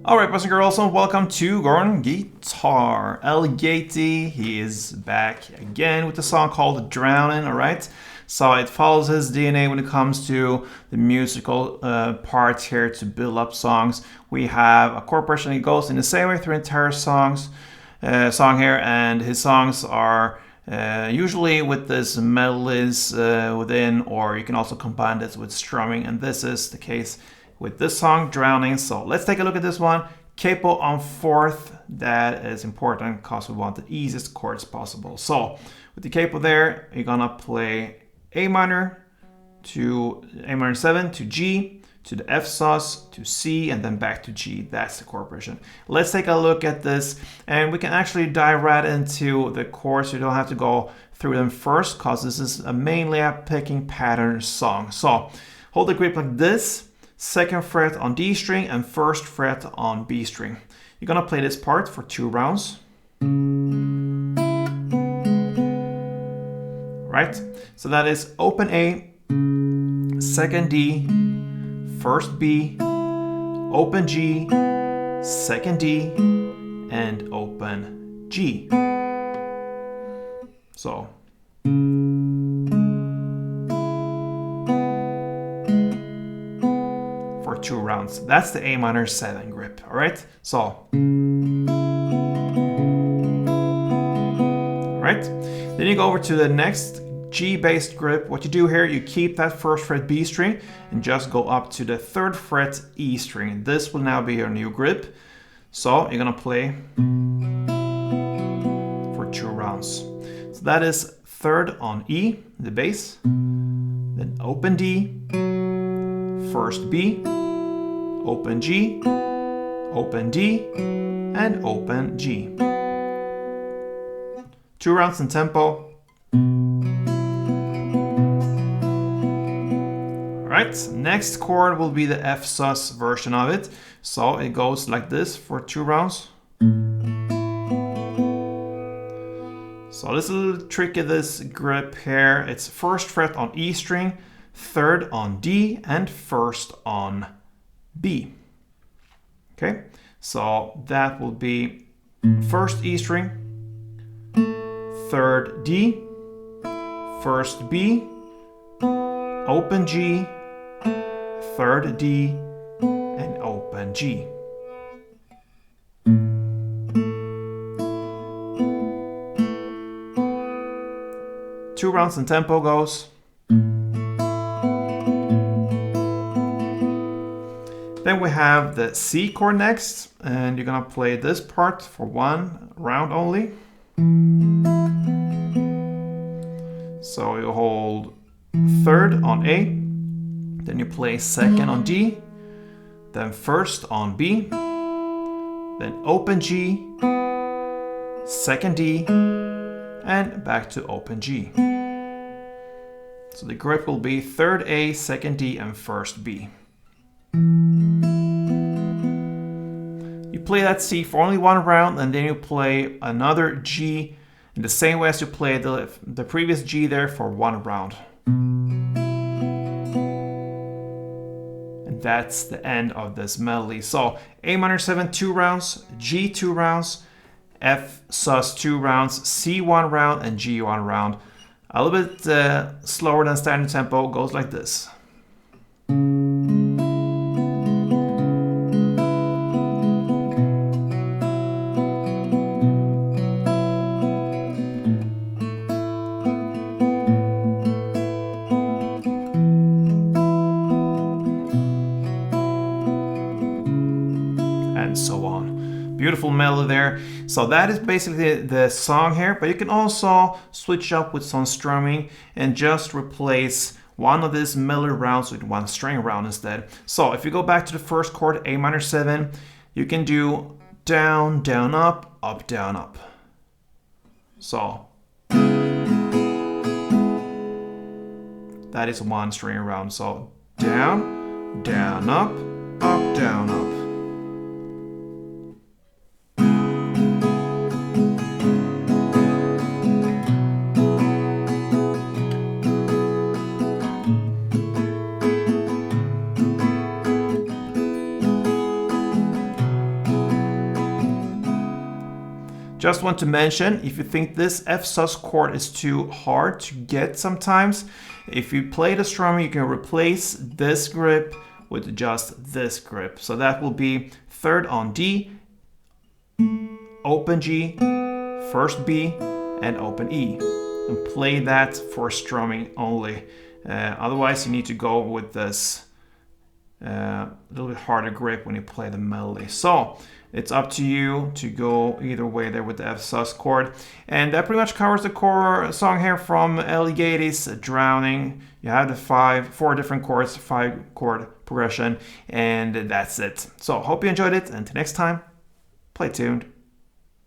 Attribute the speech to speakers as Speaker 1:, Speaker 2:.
Speaker 1: Alright, boys and girls, and welcome to Gordon Guitar. Ali Gatie, he is back again with a song called Drowning, alright? So it follows his DNA when it comes to the musical parts here to build up songs. We have a chord progression that goes in the same way through entire song here, and his songs are usually with this melodies within, or you can also combine this with strumming, and this is the case with this song, Drowning. So let's take a look at this one. Capo on fourth, that is important because we want the easiest chords possible. So with the capo there, you're gonna play A minor to A minor 7 to G, to the F sus, to C, and then back to G. That's the chord progression. Let's take a look at this, and we can actually dive right into the chords. You don't have to go through them first because this is mainly a picking pattern song. So hold the grip like this. Second fret on D string and first fret on B string. You're gonna play this part for 2 rounds. Right? So that is open A, second D, first B, open G, second D, and open G. So for 2 rounds. That's the A minor 7 grip, all right? So, all right? Then you go over to the next G-based grip. What you do here, you keep that first fret B string and just go up to the 3rd fret E string. This will now be your new grip. So you're gonna play for 2 rounds. So that is 3rd on E, the bass, then open D, first B, open G, open D, and open G. 2 rounds in tempo. Alright, next chord will be the F sus version of it. So it goes like this for 2 rounds. So this is a little tricky, this grip here. It's 1st fret on E string, 3rd on D, and 1st on B. Okay, so that will be 1st E string, 3rd D, 1st B, open G, 3rd D, and open G. Two rounds in tempo goes. Then we have the C chord next, and you're gonna play this part for 1 round only. So you hold 3rd on A, then you play 2nd on D, then 1st on B, then open G, 2nd D, and back to open G. So the grip will be 3rd A, 2nd D, and 1st B. You play that C for only 1 round, and then you play another G in the same way as you played the previous G there for 1 round. And that's the end of this melody. So A minor 7 2 rounds, G 2 rounds, F sus 2 rounds, C 1 round, and G 1 round. A little bit slower than standard tempo, goes like this. And so on. Beautiful melody there. So that is basically the song here, but you can also switch up with some strumming and just replace one of these melody rounds with 1 string round instead. So if you go back to the first chord, A minor 7, you can do down, down, up, down, up. So that is 1 string round. So down, down, up, down, up. Just want to mention, if you think this F sus chord is too hard to get sometimes, if you play the strumming, you can replace this grip with just this grip. So that will be 3rd on D, open G, 1st B, and open E. And play that for strumming only. Otherwise, you need to go with this a little bit harder grip when you play the melody. So it's up to you to go either way there with the F sus chord. And that pretty much covers the core song here from Ali Gatie's Drowning. You have the 4 different chords, 5 chord progression, and that's it. So hope you enjoyed it, and until next time, play tuned.